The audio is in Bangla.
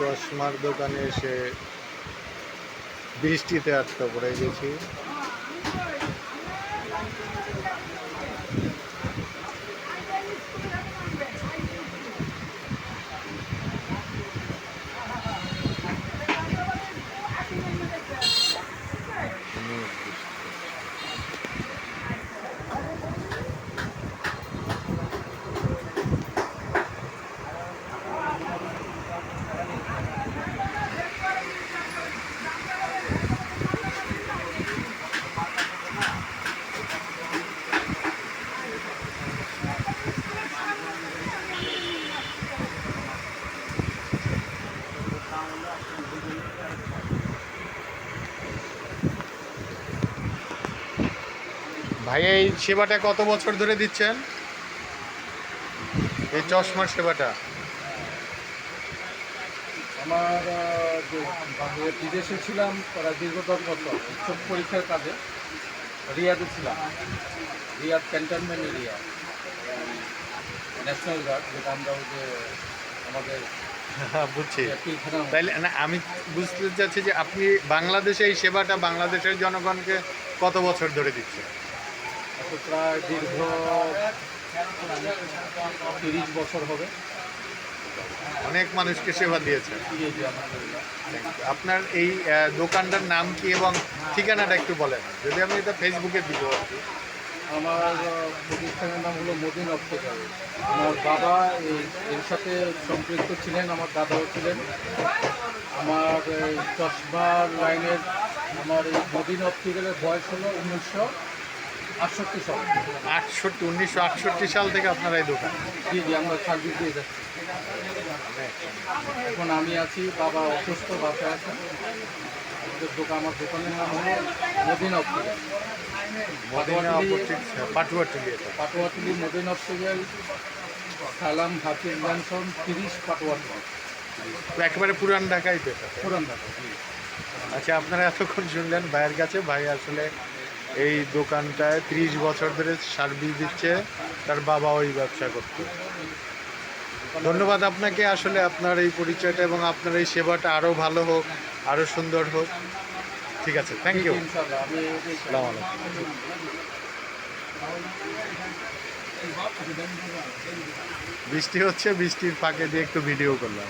চশমার দোকানে এসে বৃষ্টিতে আটকা পড়ে গেছি। ভাই, এই সেবাটা কত বছর ধরে দিচ্ছেন, এই চশমার সেবাটা? আমার বিদেশে ছিলাম প্রায় দীর্ঘ 10 বছর চোখ পরীক্ষার কাজে। রিয়াদে ছিলাম, Riyadh cantonment area, national guard, যেটা আমরা ওই যে আমাদের বুঝছি। পিলখানা। তাইলে না, আমি বুঝতে চাচ্ছি যে আপনি বাংলাদেশে এই সেবাটা বাংলাদেশের জনগণকে কত বছর ধরে দিচ্ছেন? প্রায় দীর্ঘ 30 বছর হবে। অনেক মানুষকে সেবা দিয়েছে। আপনার এই দোকানটার নাম কি এবং ঠিকানাটা একটু বলেন, যদি আমি এটা ফেসবুকে দিব আর কি। আমার প্রতিষ্ঠানের নাম হলো মদিন অপটিক্যাল। আমার বাবা এর সাথে সম্পৃক্ত ছিলেন, আমার দাদাও ছিলেন। আমার এই চশমার লাইনের আমার এই মদিন অপটিক্যালের বয়স হলো 1968 সাল। 1968 সাল থেকে আপনার এই দোকান? জি জি, আমরা সার্ভিস দিয়ে যাচ্ছি। এখন আমি আছি, বাবা অসুস্থ, বাসায় আছেন। আমার দোকানের নাম হলো মদিন অপটিক্যাল, পাটুয়াটুলি মদিন অপটিক্যাল, সালাম হাফিজ ম্যানশন 30 পাটুয়াটুলি। তো একেবারে পুরান ঢাকায় তো? পুরান ঢাকা। আচ্ছা, আপনারা এতক্ষণ শুনলেন ভাইয়ের কাছে। ভাই আসলে এই দোকানটায় 30 বছর ধরে সার্ভিস দিচ্ছে, তার বাবা ওই ব্যবসা করতো। ধন্যবাদ আপনাকে, আসলে আপনার এই পরিচয়টা এবং আপনার এই সেবাটা আরও ভালো হোক, আরও সুন্দর হোক। ঠিক আছে, থ্যাংক ইউ। আসসালামু আলাইকুম। বৃষ্টি হচ্ছে, বৃষ্টির ফাঁকে দিয়ে একটু ভিডিও করলাম।